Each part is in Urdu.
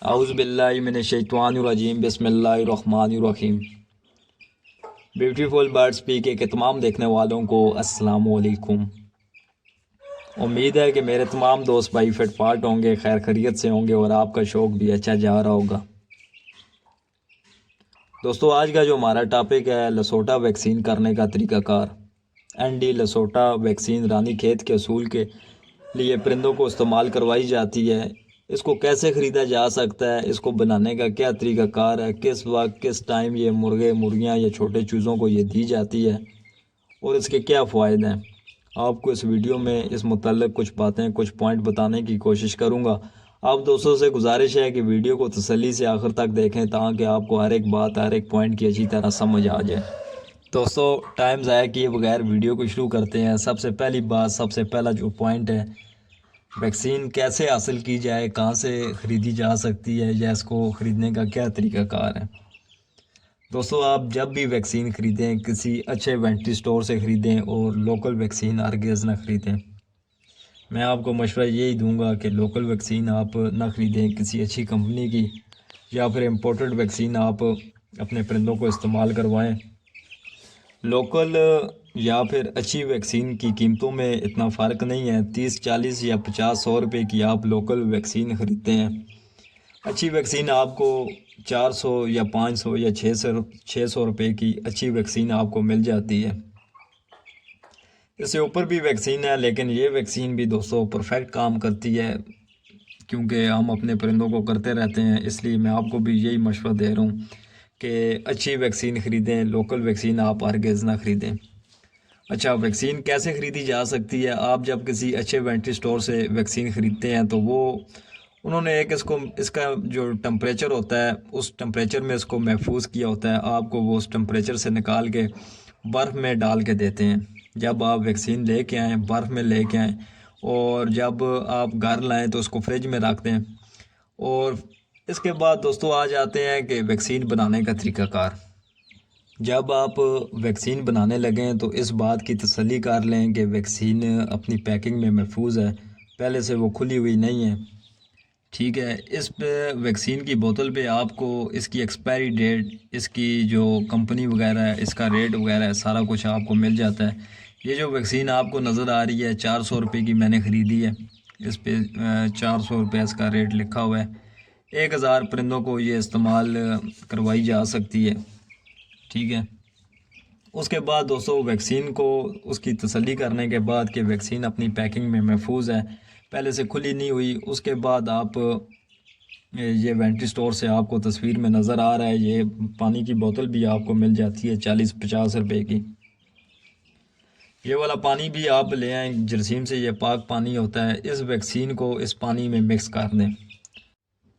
اعوذ باللہ من الشیطان الرجیم بسم اللہ الرحمن الرحیم۔ بیوٹیفل برڈ اسپیک کے تمام دیکھنے والوں کو السلام علیکم۔ امید ہے کہ میرے تمام دوست بھائی فٹ فاٹ ہوں گے، خیر خیریت سے ہوں گے اور آپ کا شوق بھی اچھا جا رہا ہوگا۔ دوستو آج کا جو ہمارا ٹاپک ہے لسوٹا ویکسین کرنے کا طریقہ کار۔ این ڈی لسوٹا ویکسین رانی کھیت کے اصول کے لیے پرندوں کو استعمال کروائی جاتی ہے۔ اس کو کیسے خریدا جا سکتا ہے، اس کو بنانے کا کیا طریقہ کار ہے، کس وقت کس ٹائم یہ مرغے مرغیاں یا چھوٹے چوزوں کو یہ دی جاتی ہے اور اس کے کیا فوائد ہیں، آپ کو اس ویڈیو میں اس متعلق کچھ باتیں کچھ پوائنٹ بتانے کی کوشش کروں گا۔ آپ دوستوں سے گزارش ہے کہ ویڈیو کو تسلی سے آخر تک دیکھیں تاکہ آپ کو ہر ایک بات ہر ایک پوائنٹ کی اچھی طرح سمجھ آ جائے۔ دوستو ٹائم ضائع کیے بغیر ویڈیو کو شروع کرتے ہیں۔ سب سے پہلی بات، سب سے پہلا جو پوائنٹ ہے، ویکسین کیسے حاصل کی جائے، کہاں سے خریدی جا سکتی ہے یا اس کو خریدنے کا کیا طریقہ کار ہے۔ دوستو آپ جب بھی ویکسین خریدیں کسی اچھے ویٹری سٹور سے خریدیں اور لوکل ویکسین ہرگز نہ خریدیں۔ میں آپ کو مشورہ یہی دوں گا کہ لوکل ویکسین آپ نہ خریدیں کسی اچھی کمپنی کی، یا پھر امپورٹڈ ویکسین آپ اپنے پرندوں کو استعمال کروائیں۔ لوکل یا پھر اچھی ویکسین کی قیمتوں میں اتنا فرق نہیں ہے، 30 40 یا 50 100 روپے کی آپ لوکل ویکسین خریدتے ہیں، اچھی ویکسین آپ کو 400 یا 500 یا 600 روپے کی اچھی ویکسین آپ کو مل جاتی ہے۔ اس سے اوپر بھی ویکسین ہے لیکن یہ ویکسین بھی دوستوں پرفیکٹ کام کرتی ہے، کیونکہ ہم اپنے پرندوں کو کرتے رہتے ہیں، اس لیے میں آپ کو بھی یہی مشورہ دے رہا ہوں کہ اچھی ویکسین خریدیں، لوکل ویکسین آپ ہرگز نہ خریدیں۔ اچھا ویکسین کیسے خریدی جا سکتی ہے؟ آپ جب کسی اچھے ویٹری سٹور سے ویکسین خریدتے ہیں تو انہوں نے ایک اس کا جو ٹمپریچر ہوتا ہے اس ٹمپریچر میں اس کو محفوظ کیا ہوتا ہے، آپ کو وہ اس ٹمپریچر سے نکال کے برف میں ڈال کے دیتے ہیں۔ جب آپ ویکسین لے کے آئیں برف میں لے کے آئیں اور جب آپ گھر لائیں تو اس کو فریج میں رکھ دیں۔ اور اس کے بعد دوستو آ جاتے ہیں کہ ویکسین بنانے کا طریقہ کار۔ جب آپ ویکسین بنانے لگیں تو اس بات کی تسلی کر لیں کہ ویکسین اپنی پیکنگ میں محفوظ ہے، پہلے سے وہ کھلی ہوئی نہیں ہے، ٹھیک ہے۔ اس پہ ویکسین کی بوتل پہ آپ کو اس کی ایکسپائری ڈیٹ، اس کی جو کمپنی وغیرہ ہے، اس کا ریٹ وغیرہ ہے، سارا کچھ آپ کو مل جاتا ہے۔ یہ جو ویکسین آپ کو نظر آ رہی ہے 400 روپے کی میں نے خریدی ہے، اس پہ 400 روپے اس کا ریٹ لکھا ہوا ہے۔ 1000 پرندوں کو یہ استعمال کروائی جا سکتی ہے، ٹھیک ہے۔ اس کے بعد دوستو ویکسین کو اس کی تسلی کرنے کے بعد کہ ویکسین اپنی پیکنگ میں محفوظ ہے، پہلے سے کھلی نہیں ہوئی، اس کے بعد آپ یہ ویٹری سٹور سے آپ کو تصویر میں نظر آ رہا ہے، یہ پانی کی بوتل بھی آپ کو مل جاتی ہے 40 50 روپے کی۔ یہ والا پانی بھی آپ لے آئیں جرسیم سے، یہ پاک پانی ہوتا ہے۔ اس ویکسین کو اس پانی میں مکس کر دیں۔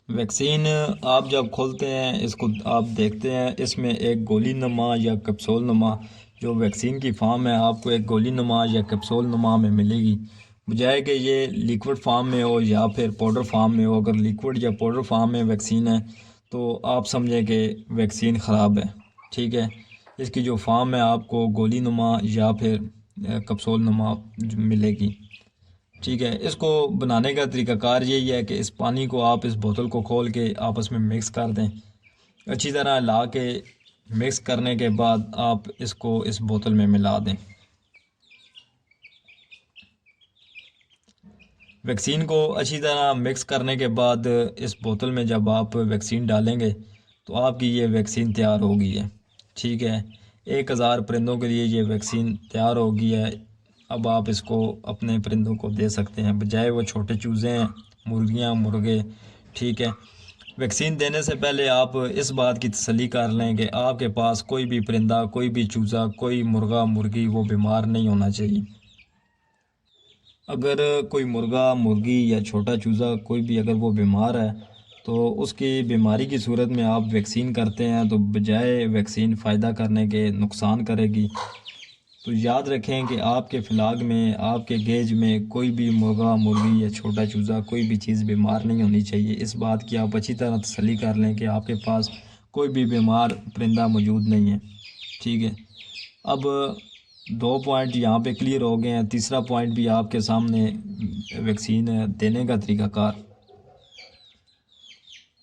ویکسین آپ جب کھولتے ہیں اس کو آپ دیکھتے ہیں، اس میں ایک گولی نما یا کیپسول نما جو ویکسین کی فارم ہے آپ کو ایک گولی نما یا کیپسول نما میں ملے گی، بجائے کہ یہ لیکوڈ فارم میں ہو یا پھر پاؤڈر فارم میں ہو۔ اگر لیکوڈ یا پاؤڈر فارم میں ویکسین ہے تو آپ سمجھیں کہ ویکسین خراب ہے، ٹھیک ہے۔ اس کی جو فارم ہے آپ کو گولی نما یا پھر کیپسول نما ملے گی، ٹھیک ہے۔ اس کو بنانے کا طریقہ کار یہی ہے کہ اس پانی کو آپ اس بوتل کو کھول کے آپس میں مکس کر دیں، اچھی طرح لا کے مکس کرنے کے بعد آپ اس کو اس بوتل میں ملا دیں۔ ویکسین کو اچھی طرح مکس کرنے کے بعد اس بوتل میں جب آپ ویکسین ڈالیں گے تو آپ کی یہ ویکسین تیار ہو گئی ہے، ٹھیک ہے۔ 1000 پرندوں کے لیے یہ ویکسین تیار ہو گئی ہے۔ اب آپ اس کو اپنے پرندوں کو دے سکتے ہیں، بجائے وہ چھوٹے چوزے ہیں، مرغیاں مرغے، ٹھیک ہے۔ ویکسین دینے سے پہلے آپ اس بات کی تسلی کر لیں کہ آپ کے پاس کوئی بھی پرندہ، کوئی بھی چوزا، کوئی مرغا مرغی وہ بیمار نہیں ہونا چاہیے۔ اگر کوئی مرغا مرغی یا چھوٹا چوزا کوئی بھی اگر وہ بیمار ہے تو اس کی بیماری کی صورت میں آپ ویکسین کرتے ہیں تو بجائے ویکسین فائدہ کرنے کے نقصان کرے گی۔ تو یاد رکھیں کہ آپ کے فلاگ میں، آپ کے گیج میں کوئی بھی مرغا مرغی یا چھوٹا چوزا کوئی بھی چیز بیمار نہیں ہونی چاہیے۔ اس بات کی آپ اچھی طرح تسلی کر لیں کہ آپ کے پاس کوئی بھی بیمار پرندہ موجود نہیں ہے، ٹھیک ہے۔ اب 2 پوائنٹ یہاں پہ کلیئر ہو گئے ہیں، تیسرا پوائنٹ بھی آپ کے سامنے ویکسین دینے کا طریقہ کار۔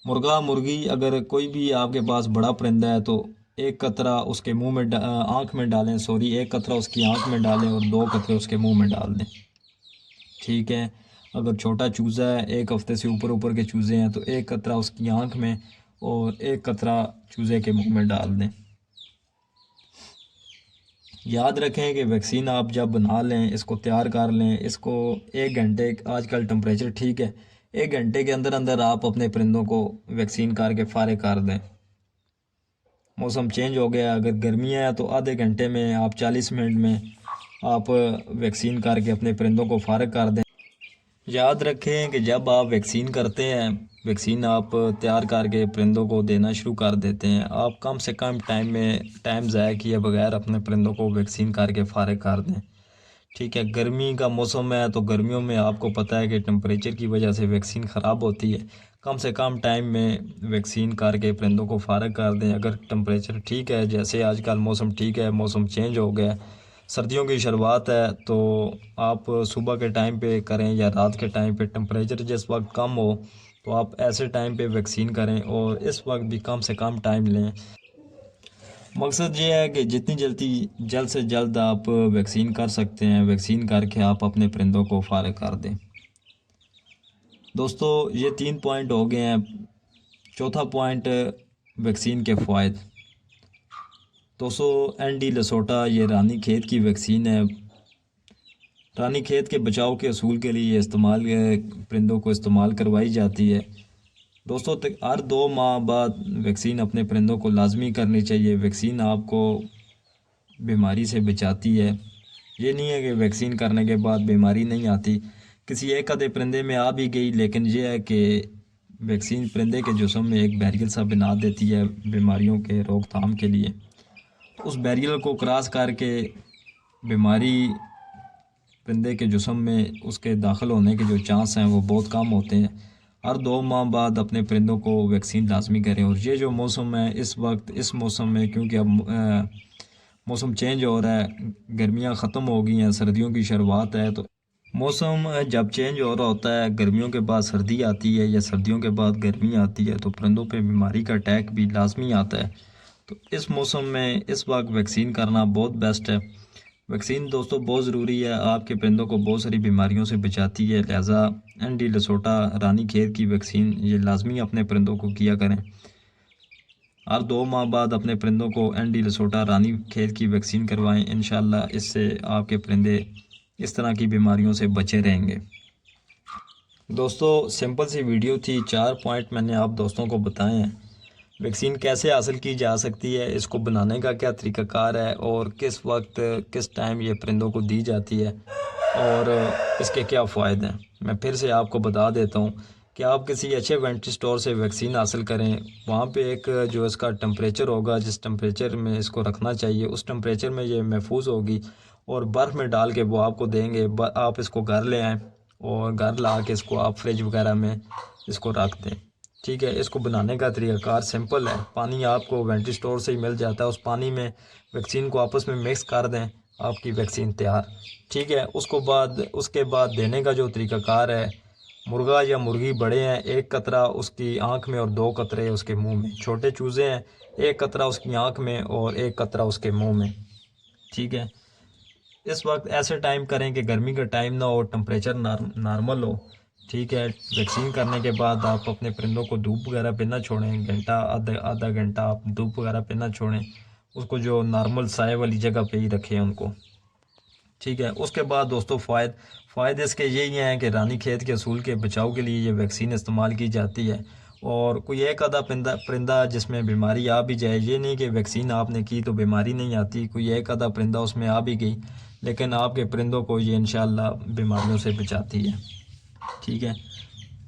مرغا مرغی اگر کوئی بھی آپ کے پاس بڑا پرندہ ہے تو ایک قطرہ اس کے منہ میں آنکھ میں ڈالیں، ایک قطرہ اس کی آنکھ میں ڈالیں اور 2 قطرے اس کے منہ میں ڈال دیں، ٹھیک ہے۔ اگر چھوٹا چوزا ہے، 1 ہفتے سے اوپر کے چوزے ہیں تو 1 قطرہ اس کی آنکھ میں اور 1 قطرہ چوزے کے منہ میں ڈال دیں۔ یاد رکھیں کہ ویکسین آپ جب بنا لیں، اس کو تیار کر لیں، اس کو 1 گھنٹے، آج کل ٹمپریچر ٹھیک ہے، 1 گھنٹے کے اندر اندر آپ اپنے پرندوں کو ویکسین کر کے فارغ کر دیں۔ موسم چینج ہو گیا، اگر گرمی ہے تو آدھے گھنٹے میں، آپ 40 منٹ میں آپ ویکسین کر کے اپنے پرندوں کو فارغ کر دیں۔ یاد رکھیں کہ جب آپ ویکسین کرتے ہیں، ویکسین آپ تیار کر کے پرندوں کو دینا شروع کر دیتے ہیں، آپ کم سے کم ٹائم ضائع کیے بغیر اپنے پرندوں کو ویکسین کر کے فارغ کر دیں، ٹھیک ہے۔ گرمی کا موسم ہے تو گرمیوں میں آپ کو پتہ ہے کہ ٹمپریچر کی وجہ سے ویکسین خراب ہوتی ہے، کم سے کم ٹائم میں ویکسین کر کے پرندوں کو فارغ کر دیں۔ اگر ٹمپریچر ٹھیک ہے، جیسے آج کل موسم ٹھیک ہے، موسم چینج ہو گیا، سردیوں کی شروعات ہے، تو آپ صبح کے ٹائم پہ کریں یا رات کے ٹائم پہ، ٹمپریچر جس وقت کم ہو تو آپ ایسے ٹائم پہ ویکسین کریں، اور اس وقت بھی کم سے کم ٹائم لیں۔ مقصد یہ ہے کہ جتنی جلد سے جلد آپ ویکسین کر سکتے ہیں، ویکسین کر کے آپ اپنے پرندوں کو فارغ کر دیں۔ دوستو یہ 3 پوائنٹ ہو گئے ہیں۔ چوتھا پوائنٹ، ویکسین کے فوائد۔ دوستو این ڈی لسوٹا یہ رانی کھیت کی ویکسین ہے۔ رانی کھیت کے بچاؤ کے اصول کے لیے پرندوں کو استعمال کروائی جاتی ہے۔ دوستو ہر 2 ماہ بعد ویکسین اپنے پرندوں کو لازمی کرنی چاہیے۔ ویکسین آپ کو بیماری سے بچاتی ہے، یہ نہیں ہے کہ ویکسین کرنے کے بعد بیماری نہیں آتی، کسی ایک آدھے پرندے میں آ بھی گئی، لیکن یہ ہے کہ ویکسین پرندے کے جسم میں ایک بیریئر سا بنا دیتی ہے بیماریوں کے روک تھام کے لیے، تو اس بیریئر کو کراس کر کے بیماری پرندے کے جسم میں اس کے داخل ہونے کے جو چانس ہیں وہ بہت کم ہوتے ہیں۔ ہر 2 ماہ بعد اپنے پرندوں کو ویکسین لازمی کریں۔ اور یہ جو موسم ہے اس موسم میں، کیونکہ اب موسم چینج ہو رہا ہے، گرمیاں ختم ہو گئی ہیں، سردیوں کی شروعات ہے، تو موسم جب چینج ہو رہا ہوتا ہے، گرمیوں کے بعد سردی آتی ہے یا سردیوں کے بعد گرمی آتی ہے، تو پرندوں پہ بیماری کا اٹیک بھی لازمی آتا ہے۔ تو اس موسم میں اس وقت ویکسین کرنا بہت بیسٹ ہے۔ ویکسین دوستو بہت ضروری ہے، آپ کے پرندوں کو بہت ساری بیماریوں سے بچاتی ہے، لہٰذا این ڈی لسوٹا رانی کھیت کی ویکسین یہ لازمی اپنے پرندوں کو کیا کریں۔ ہر 2 ماہ بعد اپنے پرندوں کو این ڈی لسوٹا رانی کھیت کی ویکسین کروائیں، انشاءاللہ اس سے آپ کے پرندے اس طرح کی بیماریوں سے بچے رہیں گے۔ دوستو سمپل سی ویڈیو تھی، 4 پوائنٹ میں نے آپ دوستوں کو بتائے ہیں۔ ویکسین کیسے حاصل کی جا سکتی ہے، اس کو بنانے کا کیا طریقہ کار ہے، اور کس وقت کس ٹائم یہ پرندوں کو دی جاتی ہے، اور اس کے کیا فوائد ہیں، میں پھر سے آپ کو بتا دیتا ہوں کہ آپ کسی اچھے وینٹری سٹور سے ویکسین حاصل کریں، وہاں پہ ایک جو اس کا ٹمپریچر ہوگا، جس ٹمپریچر میں اس کو رکھنا چاہیے، اس ٹمپریچر میں یہ محفوظ ہوگی، اور برف میں ڈال کے وہ آپ کو دیں گے۔ آپ اس کو گھر لے آئیں اور گھر لا کے اس کو آپ فریج وغیرہ میں اس کو رکھ دیں، ٹھیک ہے۔ اس کو بنانے کا طریقہ کار سمپل ہے، پانی آپ کو وینٹری سٹور سے ہی مل جاتا ہے، اس پانی میں ویکسین کو آپس میں مکس کر دیں، آپ کی ویکسین تیار، ٹھیک ہے۔ اس کے بعد دینے کا جو طریقہ کار ہے، مرغا یا مرغی بڑے ہیں 1 قطرہ اس کی آنکھ میں اور 2 قطرے اس کے منہ میں، چھوٹے چوزے ہیں 1 قطرہ اس کی آنکھ میں اور 1 قطرہ اس کے منہ میں، ٹھیک ہے۔ اس وقت ایسے ٹائم کریں کہ گرمی کا ٹائم نہ ہو، ٹمپریچر نارمل ہو، ٹھیک ہے۔ ویکسین کرنے کے بعد آپ اپنے پرندوں کو دھوپ وغیرہ پہ نہ چھوڑیں، آدھا گھنٹہ آپ دھوپ وغیرہ پہ نہ چھوڑیں، اس کو جو نارمل سائے والی جگہ پہ ہی رکھیں ان کو، ٹھیک ہے۔ اس کے بعد دوستو فائد اس کے یہی ہیں کہ رانی کھیت کے اصول کے بچاؤ کے لیے یہ ویکسین استعمال کی جاتی ہے، اور کوئی ایک آدھا پرندہ جس میں بیماری آ بھی جائے، یہ نہیں کہ ویکسین آپ نے کی تو بیماری نہیں آتی، کوئی ایک آدھا پرندہ اس میں آ بھی گئی، لیکن آپ کے پرندوں کو یہ انشاءاللہ بیماریوں سے بچاتی ہے، ٹھیک ہے۔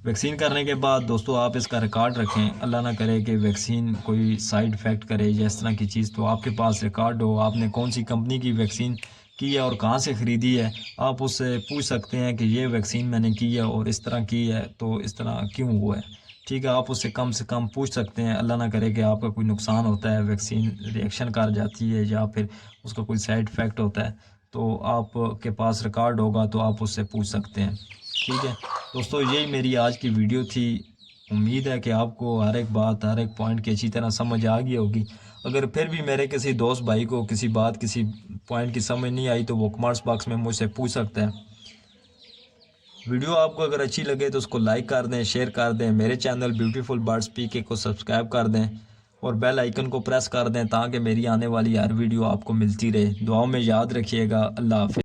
ویکسین کرنے کے بعد دوستو آپ اس کا ریکارڈ رکھیں، اللہ نہ کرے کہ ویکسین کوئی سائیڈ افیکٹ کرے یا اس طرح کی چیز، تو آپ کے پاس ریکارڈ ہو، آپ نے کون سی کمپنی کی ویکسین کی ہے اور کہاں سے خریدی ہے، آپ اس سے پوچھ سکتے ہیں کہ یہ ویکسین میں نے کی ہے اور اس طرح کی ہے تو اس طرح کیوں ہوا ہے، ٹھیک ہے۔ آپ اس سے کم پوچھ سکتے ہیں، اللہ نہ کرے کہ آپ کا کوئی نقصان ہوتا ہے، ویکسین ریئیکشن کر جاتی ہے یا پھر اس کا کوئی سائیڈ افیکٹ ہوتا ہے، تو آپ کے پاس ریکارڈ ہوگا تو آپ اس سے پوچھ سکتے ہیں، ٹھیک ہے۔ دوستو یہی میری آج کی ویڈیو تھی، امید ہے کہ آپ کو ہر ایک بات ہر ایک پوائنٹ کی اچھی طرح سمجھ آ گئی ہوگی. اگر پھر بھی میرے کسی دوست بھائی کو کسی بات کسی پوائنٹ کی سمجھ نہیں آئی تو وہ کمنٹس باکس میں مجھ سے پوچھ سکتا ہے. ویڈیو آپ کو اگر اچھی لگے تو اس کو لائک کر دیں, شیئر کر دیں, میرے چینل بیوٹیفل برڈز پی کے کو سبسکرائب کر دیں اور بیل آئیکن کو پریس کر دیں تاکہ میری آنے والی ہر ویڈیو آپ کو ملتی رہے. دعاؤں میں یاد رکھیے گا. اللہ حافظ.